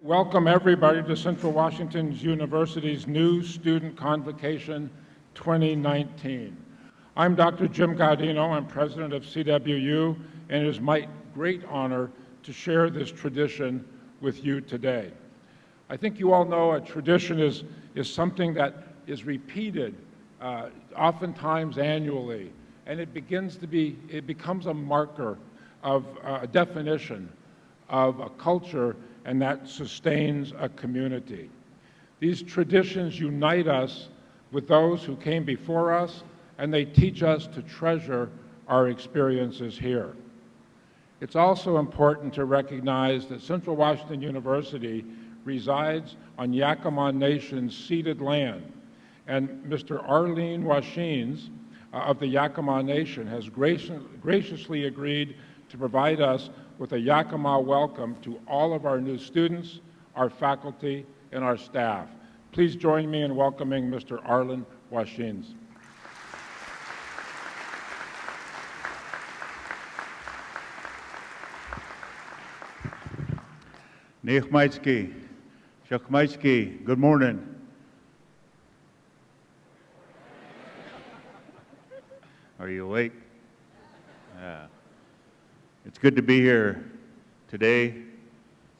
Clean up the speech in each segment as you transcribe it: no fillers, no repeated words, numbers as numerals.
Welcome everybody to Central Washington University's New Student Convocation 2019. I'm Dr. Jim Gaudino. I'm president of CWU, and it is my great honor to share this tradition with you today. I think you all know a tradition is something that is repeated oftentimes annually, and it becomes a marker of a definition of a culture and that sustains a community. These traditions unite us with those who came before us, and they teach us to treasure our experiences here. It's also important to recognize that Central Washington University resides on Yakama Nation's ceded land, and Mr. Arlene Washines of the Yakama Nation has graciously agreed to provide us with a Yakama welcome to all of our new students, our faculty, and our staff. Please join me in welcoming Mr. Arlen Washines. Nechmaitsky, Shakmaitsky, good morning. Are you awake? Yeah. It's good to be here today,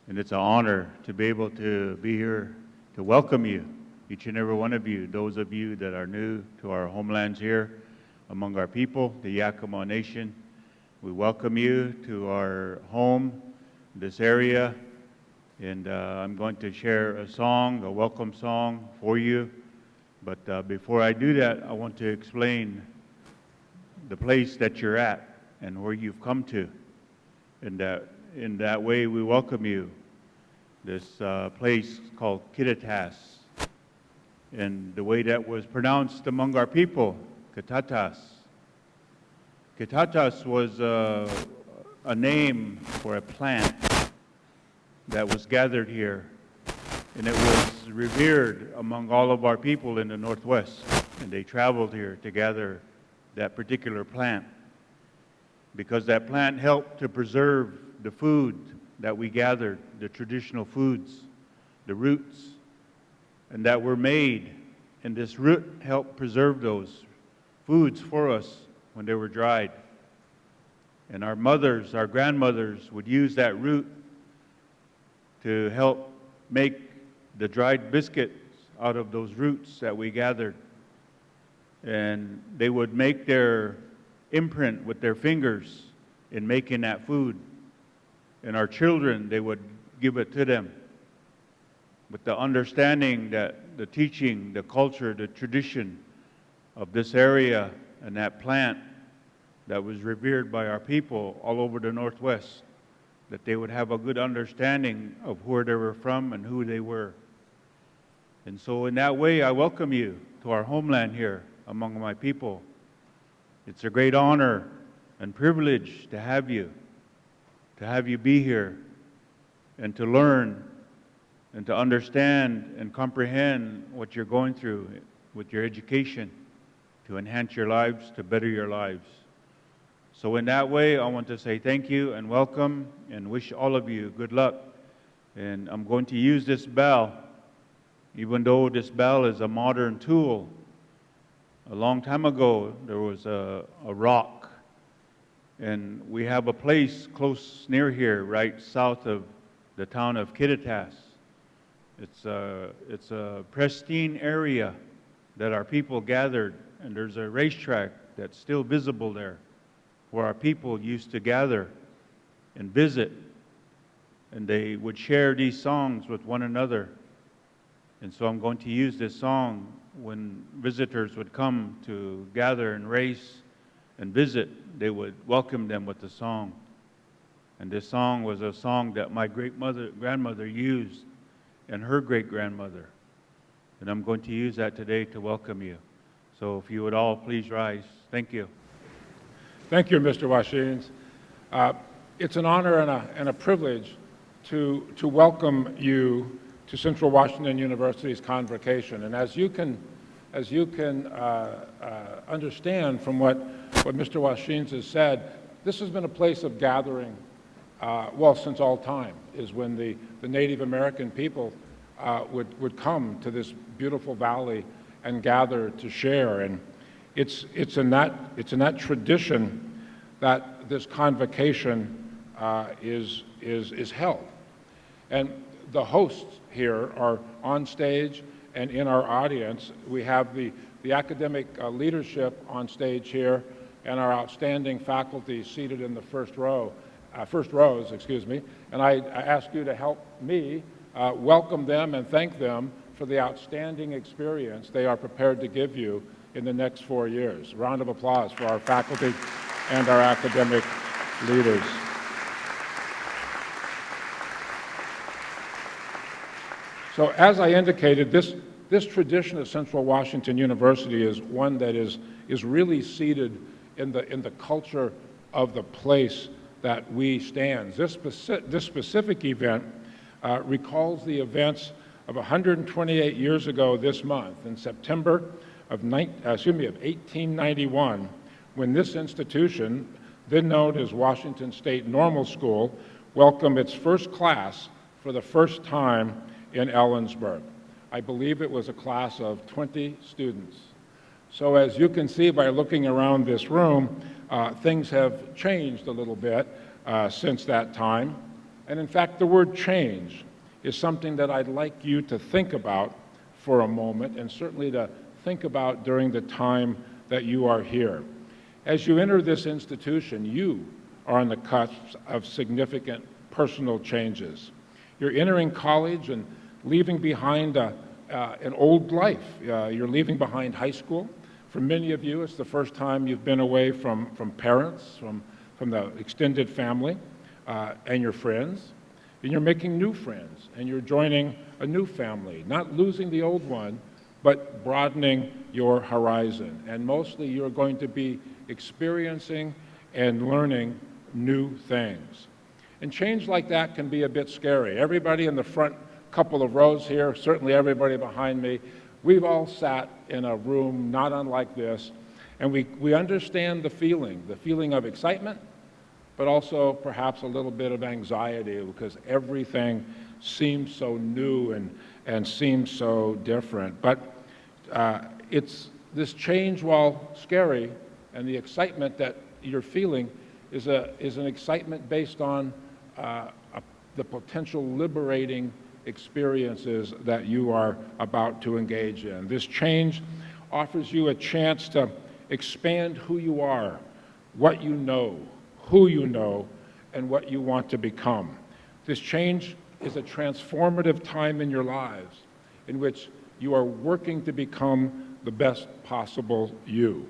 and it's an honor to be able to be here to welcome you, each and every one of you, those of you that are new to our homelands here among our people, the Yakama Nation. We welcome you to our home, this area, and I'm going to share a song, a welcome song for you. But before I do that, I want to explain the place that you're at and where you've come to. And in that way, we welcome you. This place called Kitatas, and the way that was pronounced among our people, Kitatas. Kitatas was a name for a plant that was gathered here, and it was revered among all of our people in the Northwest, and they traveled here to gather that particular plant, because that plant helped to preserve the food that we gathered, the traditional foods, the roots, and that were made, and this root helped preserve those foods for us when they were dried. And our mothers, our grandmothers would use that root to help make the dried biscuits out of those roots that we gathered. And they would make their imprint with their fingers in making that food. And our children, they would give it to them with the understanding that the teaching, the culture, the tradition of this area and that plant that was revered by our people all over the Northwest, that they would have a good understanding of where they were from and who they were. And so in that way, I welcome you to our homeland here among my people. It's a great honor and privilege to have you be here and to learn and to understand and comprehend what you're going through with your education to enhance your lives, to better your lives. So in that way, I want to say thank you and welcome and wish all of you good luck. And I'm going to use this bell, even though this bell is a modern tool. A long time ago, there was a rock, and we have a place close near here, right south of the town of Kitatas. It's a pristine area that our people gathered, and there's a racetrack that's still visible there, where our people used to gather and visit, and they would share these songs with one another. And so I'm going to use this song when visitors would come to gather and race and visit. They would welcome them with a song. And this song was a song that my grandmother used, and her great-grandmother. And I'm going to use that today to welcome you. So if you would all please rise. Thank you. Thank you, Mr. Washines. It's an honor and a privilege to welcome you to Central Washington University's Convocation. And as you can understand from what Mr. Washines has said, this has been a place of gathering well, since all time, is when the Native American people would come to this beautiful valley and gather to share. And it's in that tradition that this convocation is held. And the hosts here are on stage, and in our audience, we have the academic leadership on stage here, and our outstanding faculty seated in the first rows, and I ask you to help me welcome them and thank them for the outstanding experience they are prepared to give you in the next 4 years. Round of applause for our faculty and our academic leaders. So as I indicated, this tradition at Central Washington University is one that is really seated in the culture of the place that we stand. This specific event recalls the events of 128 years ago this month, in September of 1891, when this institution, then known as Washington State Normal School, welcomed its first class for the first time in Ellensburg. I believe it was a class of 20 students. So as you can see by looking around this room, things have changed a little bit since that time. And in fact, the word change is something that I'd like you to think about for a moment, and certainly to think about during the time that you are here. As you enter this institution, you are on the cusp of significant personal changes. You're entering college and leaving behind an old life. You're leaving behind high school. For many of you, it's the first time you've been away from parents, from the extended family, and your friends. And you're making new friends, and you're joining a new family, not losing the old one, but broadening your horizon. And mostly you're going to be experiencing and learning new things. And change like that can be a bit scary. Everybody in the front couple of rows here, certainly everybody behind me, we've all sat in a room not unlike this, and we understand the feeling of excitement, but also perhaps a little bit of anxiety, because everything seems so new and seems so different. But it's this change, while scary, and the excitement that you're feeling is an excitement based on the potential liberating experiences that you are about to engage in. This change offers you a chance to expand who you are, what you know, who you know, and what you want to become. This change is a transformative time in your lives in which you are working to become the best possible you.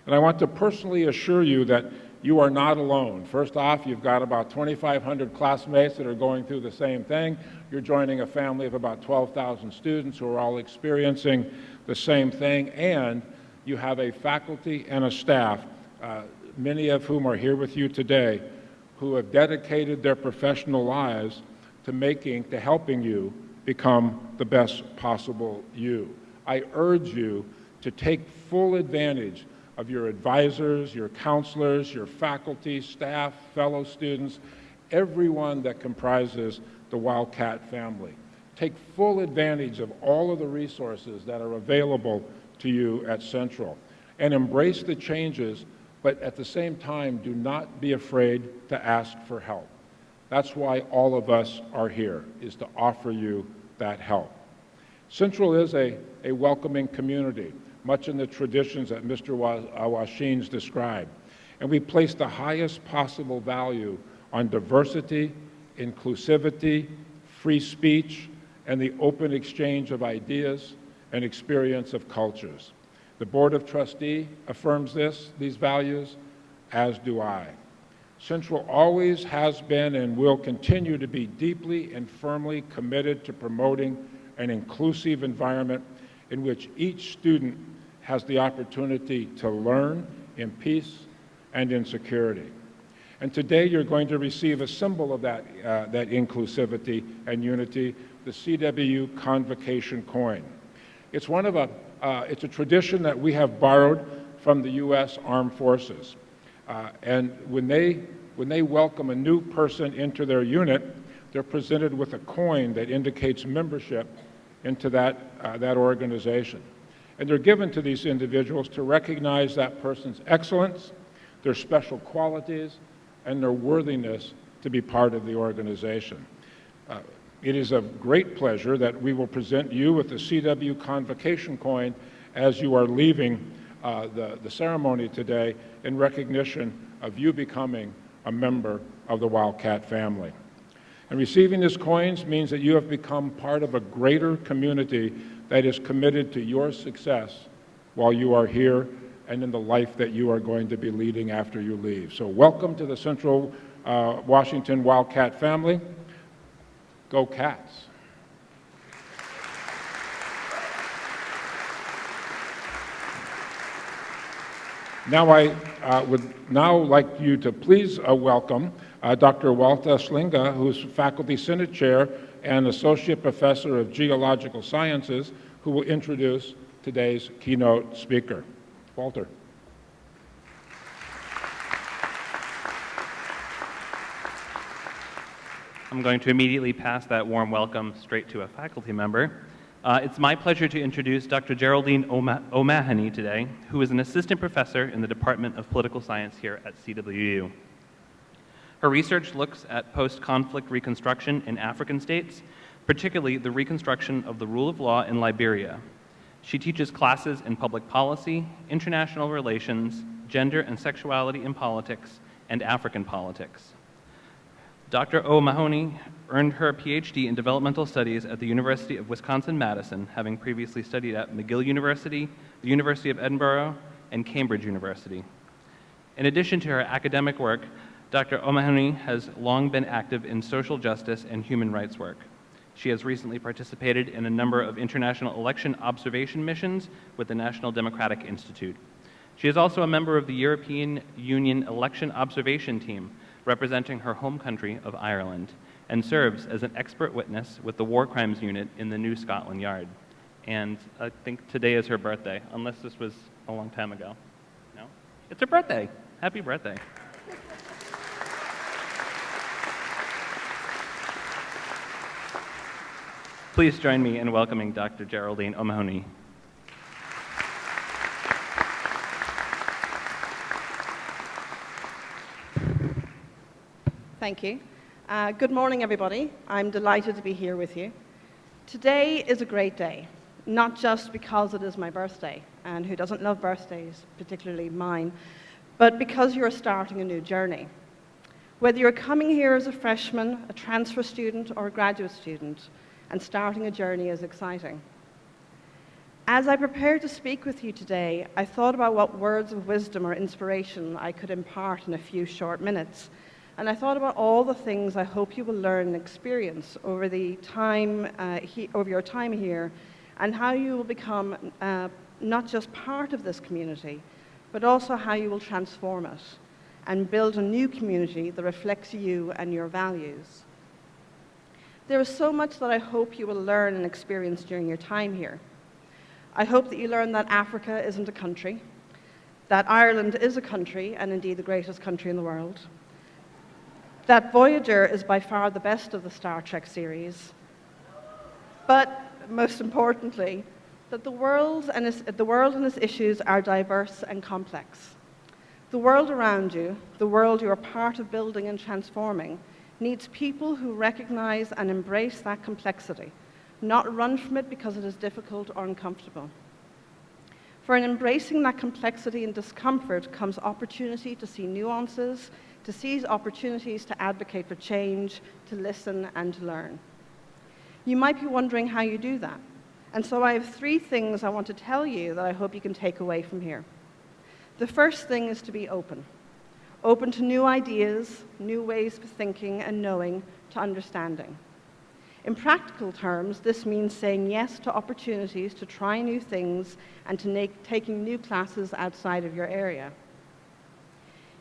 And I want to personally assure you that you are not alone. First off, you've got about 2,500 classmates that are going through the same thing. You're joining a family of about 12,000 students who are all experiencing the same thing, and you have a faculty and a staff, many of whom are here with you today, who have dedicated their professional lives to helping you become the best possible you. I urge you to take full advantage of your advisors, your counselors, your faculty, staff, fellow students, everyone that comprises the Wildcat family. Take full advantage of all of the resources that are available to you at Central, and embrace the changes, but at the same time, do not be afraid to ask for help. That's why all of us are here, is to offer you that help. Central is a welcoming community, much in the traditions that Mr. Washeen's described. And we place the highest possible value on diversity, inclusivity, free speech, and the open exchange of ideas and experience of cultures. The Board of Trustees affirms these values, as do I. Central always has been and will continue to be deeply and firmly committed to promoting an inclusive environment in which each student has the opportunity to learn in peace and in security. And today you're going to receive a symbol of that inclusivity and unity, the CWU Convocation Coin. It's a tradition that we have borrowed from the U.S. Armed Forces. And when they when they welcome a new person into their unit, they're presented with a coin that indicates membership into that organization. And they're given to these individuals to recognize that person's excellence, their special qualities, and their worthiness to be part of the organization. It is a great pleasure that we will present you with the CWU Convocation Coin as you are leaving the ceremony today in recognition of you becoming a member of the Wildcat family. And receiving these coins means that you have become part of a greater community that is committed to your success while you are here and in the life that you are going to be leading after you leave. So welcome to the Central Washington Wildcat family. Go Cats. Now I would now like you to please welcome Dr. Walter Schlinga, who is Faculty Senate Chair and Associate Professor of Geological Sciences, who will introduce today's keynote speaker. Walter. I'm going to immediately pass that warm welcome straight to a faculty member. It's my pleasure to introduce Dr. Geraldine O'Mahony today, who is an assistant professor in the Department of Political Science here at CWU. Her research looks at post-conflict reconstruction in African states, particularly the reconstruction of the rule of law in Liberia. She teaches classes in public policy, international relations, gender and sexuality in politics, and African politics. Dr. O'Mahony earned her PhD in developmental studies at the University of Wisconsin-Madison, having previously studied at McGill University, the University of Edinburgh, and Cambridge University. In addition to her academic work, Dr. O'Mahony has long been active in social justice and human rights work. She has recently participated in a number of international election observation missions with the National Democratic Institute. She is also a member of the European Union Election Observation Team, representing her home country of Ireland, and serves as an expert witness with the War Crimes Unit in the New Scotland Yard. And I think today is her birthday, unless this was a long time ago. No? It's her birthday. Happy birthday. Please join me in welcoming Dr. Geraldine O'Mahony. Thank you. Good morning, everybody. I'm delighted to be here with you. Today is a great day, not just because it is my birthday, and who doesn't love birthdays, particularly mine, but because you're starting a new journey. Whether you're coming here as a freshman, a transfer student, or a graduate student, and starting a journey is exciting. As I prepared to speak with you today, I thought about what words of wisdom or inspiration I could impart in a few short minutes. And I thought about all the things I hope you will learn and experience over your time here, and how you will become not just part of this community, but also how you will transform it and build a new community that reflects you and your values. There is so much that I hope you will learn and experience during your time here. I hope that you learn that Africa isn't a country, that Ireland is a country, and indeed the greatest country in the world, that Voyager is by far the best of the Star Trek series, but most importantly, that the world and its issues are diverse and complex. The world around you, the world you are part of building and transforming, needs people who recognize and embrace that complexity, not run from it because it is difficult or uncomfortable. For in embracing that complexity and discomfort comes opportunity to see nuances, to seize opportunities to advocate for change, to listen, and to learn. You might be wondering how you do that. And so I have 3 things I want to tell you that I hope you can take away from here. The first thing is to be open. Open to new ideas, new ways of thinking and knowing, to understanding. In practical terms, this means saying yes to opportunities to try new things and to taking new classes outside of your area.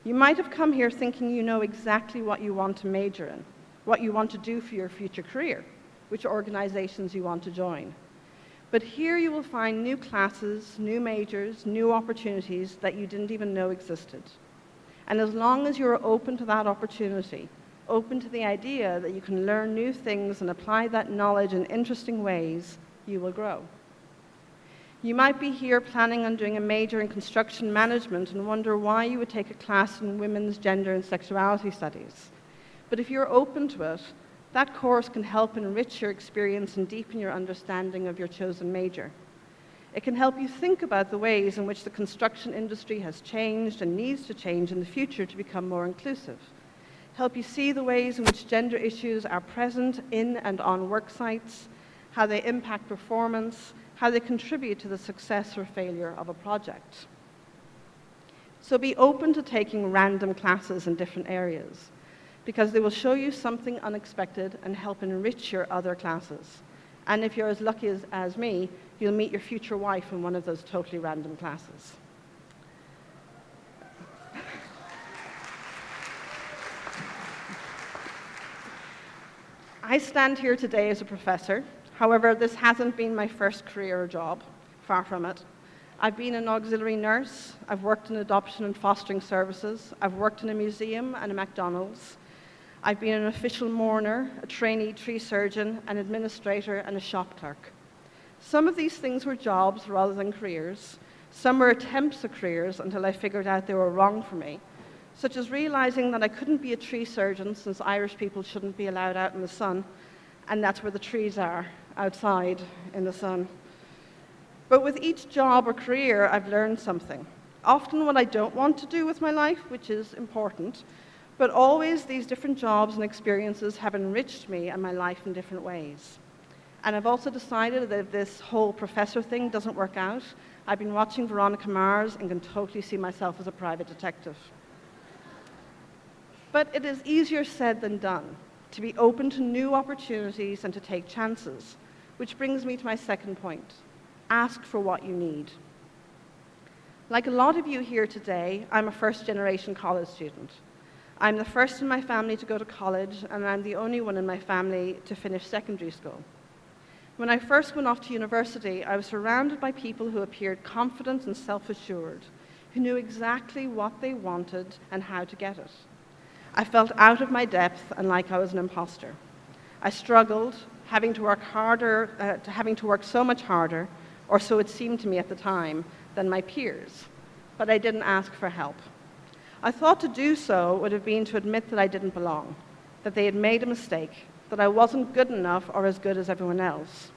You might have come here thinking you know exactly what you want to major in, what you want to do for your future career, which organizations you want to join. But here you will find new classes, new majors, new opportunities that you didn't even know existed. And as long as you're open to that opportunity, open to the idea that you can learn new things and apply that knowledge in interesting ways, you will grow. You might be here planning on doing a major in construction management and wonder why you would take a class in women's gender and sexuality studies. But if you're open to it, that course can help enrich your experience and deepen your understanding of your chosen major. It can help you think about the ways in which the construction industry has changed and needs to change in the future to become more inclusive. Help you see the ways in which gender issues are present in and on work sites, how they impact performance, how they contribute to the success or failure of a project. So be open to taking random classes in different areas, because they will show you something unexpected and help enrich your other classes. And if you're as lucky as me, you'll meet your future wife in one of those totally random classes. I stand here today as a professor. However, this hasn't been my first career or job, far from it. I've been an auxiliary nurse, I've worked in adoption and fostering services, I've worked in a museum and a McDonald's, I've been an official mourner, a trainee tree surgeon, an administrator, and a shop clerk. Some of these things were jobs rather than careers. Some were attempts at careers until I figured out they were wrong for me, such as realizing that I couldn't be a tree surgeon since Irish people shouldn't be allowed out in the sun, and that's where the trees are, outside in the sun. But with each job or career, I've learned something. Often what I don't want to do with my life, which is important, but always these different jobs and experiences have enriched me and my life in different ways. And I've also decided that if this whole professor thing doesn't work out, I've been watching Veronica Mars and can totally see myself as a private detective. But it is easier said than done to be open to new opportunities and to take chances, which brings me to my second point. Ask for what you need. Like a lot of you here today, I'm a first-generation college student. I'm the first in my family to go to college, and I'm the only one in my family to finish secondary school. When I first went off to university, I was surrounded by people who appeared confident and self-assured, who knew exactly what they wanted and how to get it. I felt out of my depth and like I was an imposter. I struggled, having to work so much harder, or so it seemed to me at the time, than my peers, but I didn't ask for help. I thought to do so would have been to admit that I didn't belong, that they had made a mistake, that I wasn't good enough or as good as everyone else.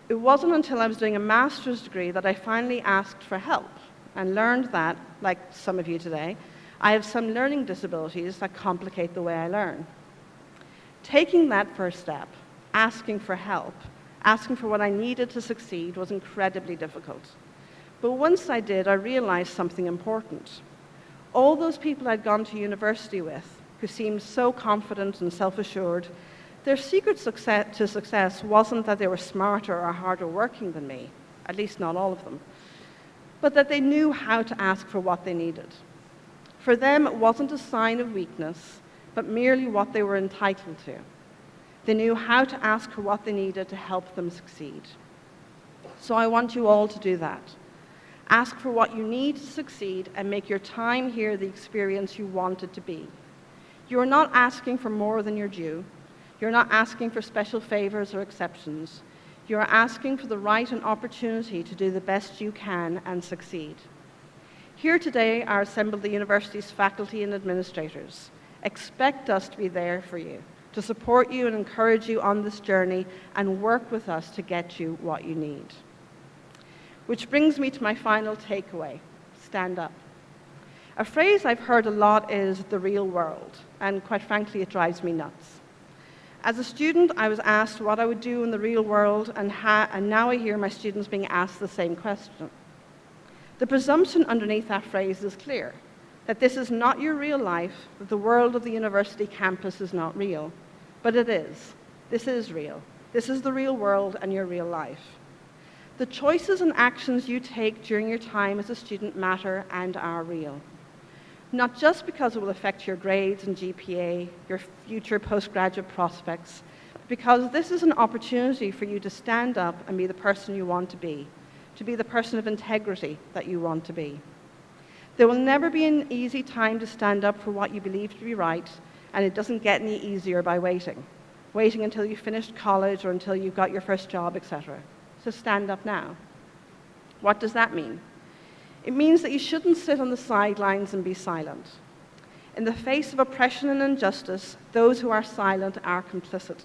It wasn't until I was doing a master's degree that I finally asked for help and learned that, like some of you today, I have some learning disabilities that complicate the way I learn. Taking that first step, asking for help, asking for what I needed to succeed was incredibly difficult. But once I did, I realized something important. All those people I'd gone to university with, who seemed so confident and self-assured, their secret to success wasn't that they were smarter or harder working than me, at least not all of them, but that they knew how to ask for what they needed. For them, it wasn't a sign of weakness, but merely what they were entitled to. They knew how to ask for what they needed to help them succeed. So I want you all to do that. Ask for what you need to succeed and make your time here the experience you want it to be. You are not asking for more than you're due. You're not asking for special favors or exceptions. You are asking for the right and opportunity to do the best you can and succeed. Here today are assembled the university's faculty and administrators. Expect us to be there for you, to support you and encourage you on this journey and work with us to get you what you need. Which brings me to my final takeaway: stand up. A phrase I've heard a lot is the real world, and quite frankly, it drives me nuts. As a student, I was asked what I would do in the real world, and now I hear my students being asked the same question. The presumption underneath that phrase is clear, that this is not your real life, that the world of the university campus is not real. But it is. This is real. This is the real world and your real life. The choices and actions you take during your time as a student matter and are real. Not just because it will affect your grades and GPA, your future postgraduate prospects, but because this is an opportunity for you to stand up and be the person you want to be the person of integrity that you want to be. There will never be an easy time to stand up for what you believe to be right, and it doesn't get any easier by waiting until you finished college or until you've got your first job, etc. So stand up now. What does that mean? It means that you shouldn't sit on the sidelines and be silent. In the face of oppression and injustice, those who are silent are complicit.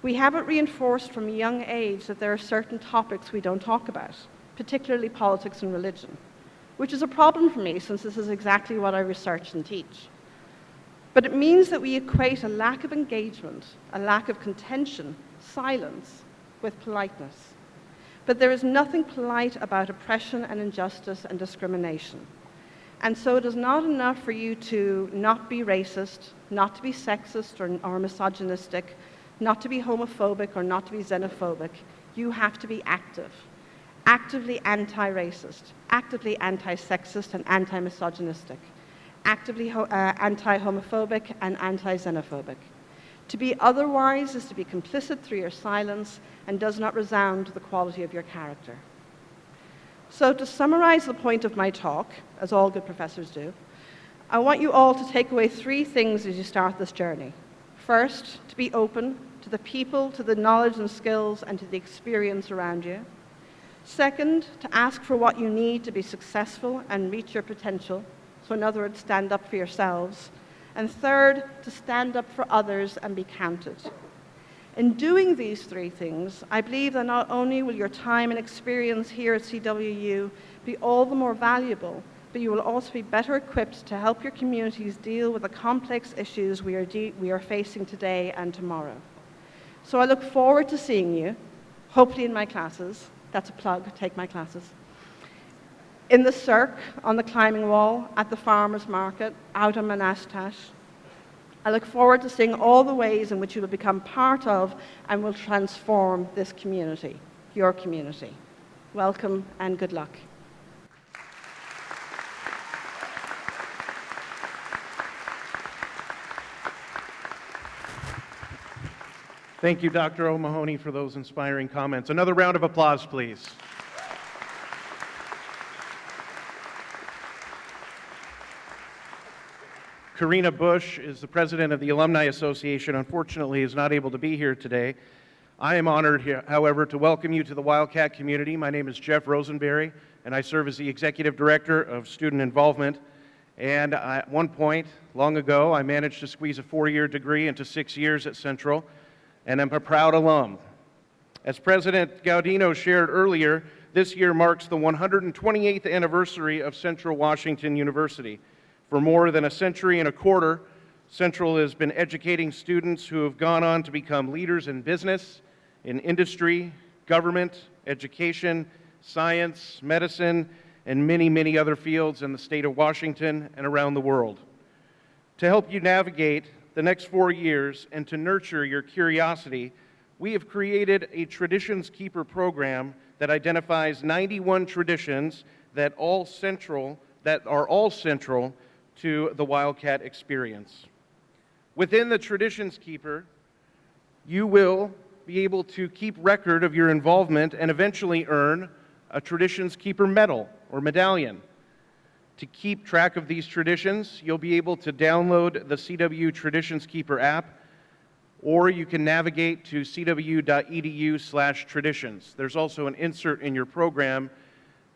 We have it reinforced from a young age that there are certain topics we don't talk about, particularly politics and religion, which is a problem for me since this is exactly what I research and teach. But it means that we equate a lack of engagement, a lack of contention, silence, with politeness. But there is nothing polite about oppression and injustice and discrimination. And so it is not enough for you to not be racist, not to be sexist or misogynistic, not to be homophobic or not to be xenophobic. You have to be active. Actively anti-racist, actively anti-sexist and anti-misogynistic, actively anti-homophobic and anti-xenophobic. To be otherwise is to be complicit through your silence and does not resound to the quality of your character. So to summarize the point of my talk, as all good professors do, I want you all to take away 3 things as you start this journey. First, to be open to the people, to the knowledge and skills, and to the experience around you. Second, to ask for what you need to be successful and reach your potential. So in other words, stand up for yourselves. And third, to stand up for others and be counted. In doing these 3 things, I believe that not only will your time and experience here at CWU be all the more valuable, but you will also be better equipped to help your communities deal with the complex issues we are facing today and tomorrow. So I look forward to seeing you, hopefully in my classes. That's a plug, take my classes. In the cirque, on the climbing wall, at the farmer's market, out on Monastash. I look forward to seeing all the ways in which you will become part of and will transform this community, your community. Welcome and good luck. Thank you, Dr. O'Mahony, for those inspiring comments. Another round of applause, please. Karina Bush is the president of the Alumni Association. Unfortunately, is not able to be here today. I am honored, however, to welcome you to the Wildcat community. My name is Jeff Rosenberry, and I serve as the executive director of student involvement. And at one point, long ago, I managed to squeeze a 4-year degree into 6 years at Central, and I'm a proud alum. As President Gaudino shared earlier, this year marks the 128th anniversary of Central Washington University. For more than a century and a quarter, Central has been educating students who have gone on to become leaders in business, in industry, government, education, science, medicine, and many, many other fields in the state of Washington and around the world. To help you navigate the next 4 years and to nurture your curiosity, we have created a Traditions Keeper program that identifies 91 traditions that are all central to the Wildcat experience. Within the Traditions Keeper, you will be able to keep record of your involvement and eventually earn a Traditions Keeper medal or medallion. To keep track of these traditions, you'll be able to download the CWU Traditions Keeper app, or you can navigate to cwu.edu/traditions. There's also an insert in your program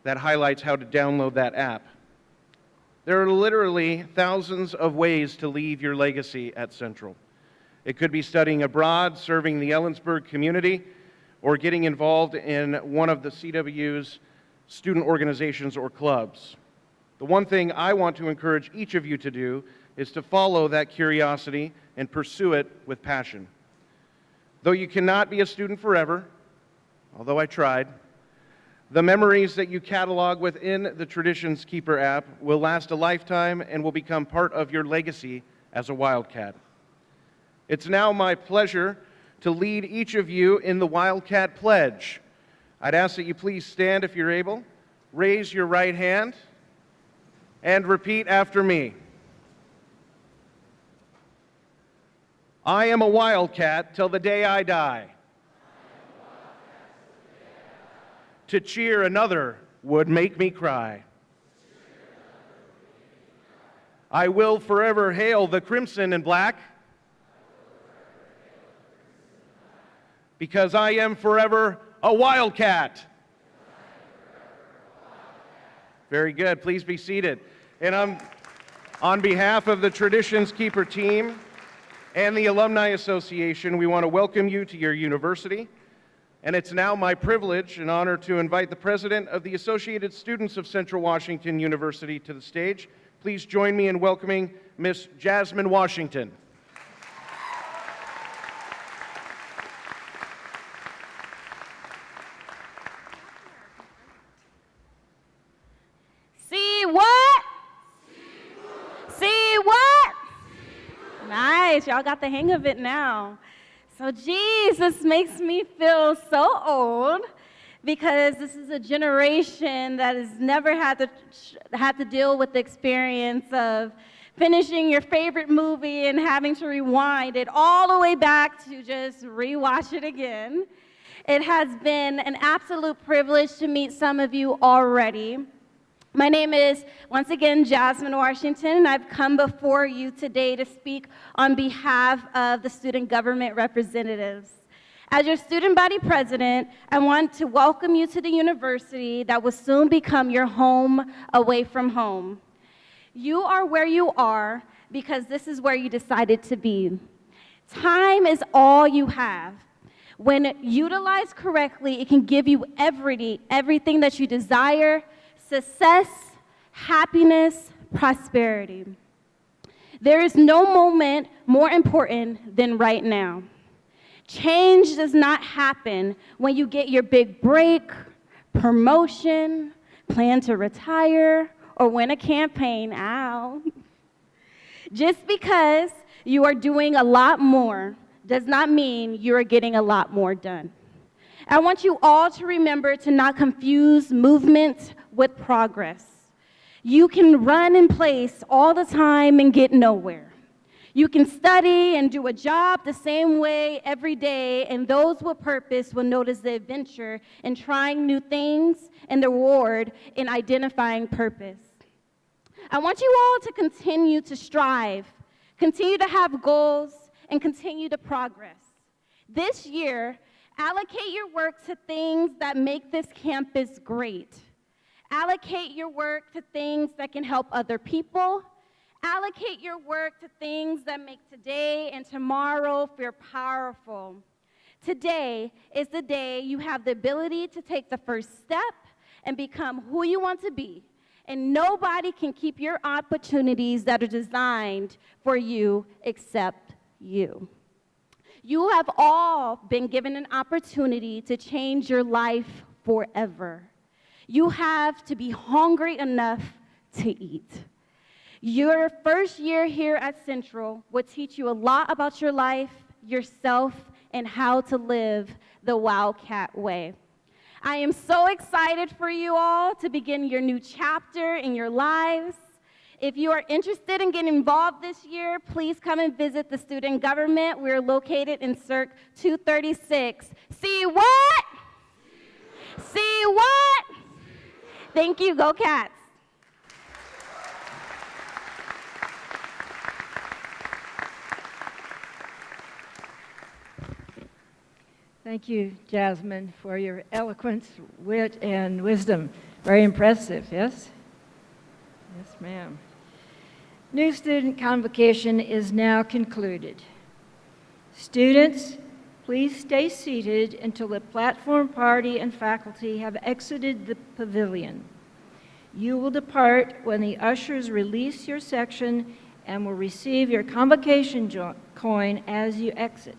that highlights how to download that app. There are literally thousands of ways to leave your legacy at Central. It could be studying abroad, serving the Ellensburg community, or getting involved in one of the CWU's student organizations or clubs. The one thing I want to encourage each of you to do is to follow that curiosity and pursue it with passion. Though you cannot be a student forever, although I tried, the memories that you catalog within the Traditions Keeper app will last a lifetime and will become part of your legacy as a Wildcat. It's now my pleasure to lead each of you in the Wildcat Pledge. I'd ask that you please stand if you're able, raise your right hand, and repeat after me. I am a Wildcat till the day I die. To cheer another would make me cry. I will forever hail the crimson and black, because I am forever a Wildcat. Very good. Please be seated. And on behalf of the Traditions Keeper team and the Alumni Association, we want to welcome you to your university. And it's now my privilege and honor to invite the president of the Associated Students of Central Washington University to the stage. Please join me in welcoming Miss Jasmine Washington. See what? See what? Nice, y'all got the hang of it now. So geez, this makes me feel so old because this is a generation that has never had to deal with the experience of finishing your favorite movie and having to rewind it all the way back to just rewatch it again. It has been an absolute privilege to meet some of you already. My name is, once again, Jasmine Washington, and I've come before you today to speak on behalf of the student government representatives. As your student body president, I want to welcome you to the university that will soon become your home away from home. You are where you are because this is where you decided to be. Time is all you have. When utilized correctly, it can give you everything that you desire: success, happiness, prosperity. There is no moment more important than right now. Change does not happen when you get your big break, promotion, plan to retire, or win a campaign. Ow. Just because you are doing a lot more does not mean you are getting a lot more done. I want you all to remember to not confuse movement with progress. You can run in place all the time and get nowhere. You can study and do a job the same way every day, and those with purpose will notice the adventure in trying new things and the reward in identifying purpose. I want you all to continue to strive, continue to have goals, and continue to progress. This year, allocate your work to things that make this campus great. Allocate your work to things that can help other people. Allocate your work to things that make today and tomorrow feel powerful. Today is the day you have the ability to take the first step and become who you want to be. And nobody can keep your opportunities that are designed for you except you. You have all been given an opportunity to change your life forever. You have to be hungry enough to eat. Your first year here at Central will teach you a lot about your life, yourself, and how to live the Wildcat way. I am so excited for you all to begin your new chapter in your lives. If you are interested in getting involved this year, please come and visit the student government. We're located in Circ 236. See what? See what? Thank you. Go Cats. Thank you, Jasmine, for your eloquence, wit, and wisdom. Very impressive, yes? Yes, ma'am. New Student Convocation is now concluded. Students, please stay seated until the platform party and faculty have exited the pavilion. You will depart when the ushers release your section and will receive your convocation coin as you exit.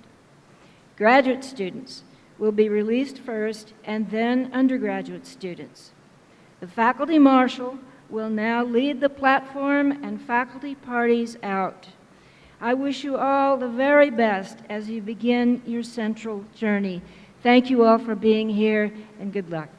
Graduate students will be released first and then undergraduate students. The faculty marshal will now lead the platform and faculty parties out. I wish you all the very best as you begin your Central journey. Thank you all for being here, and good luck.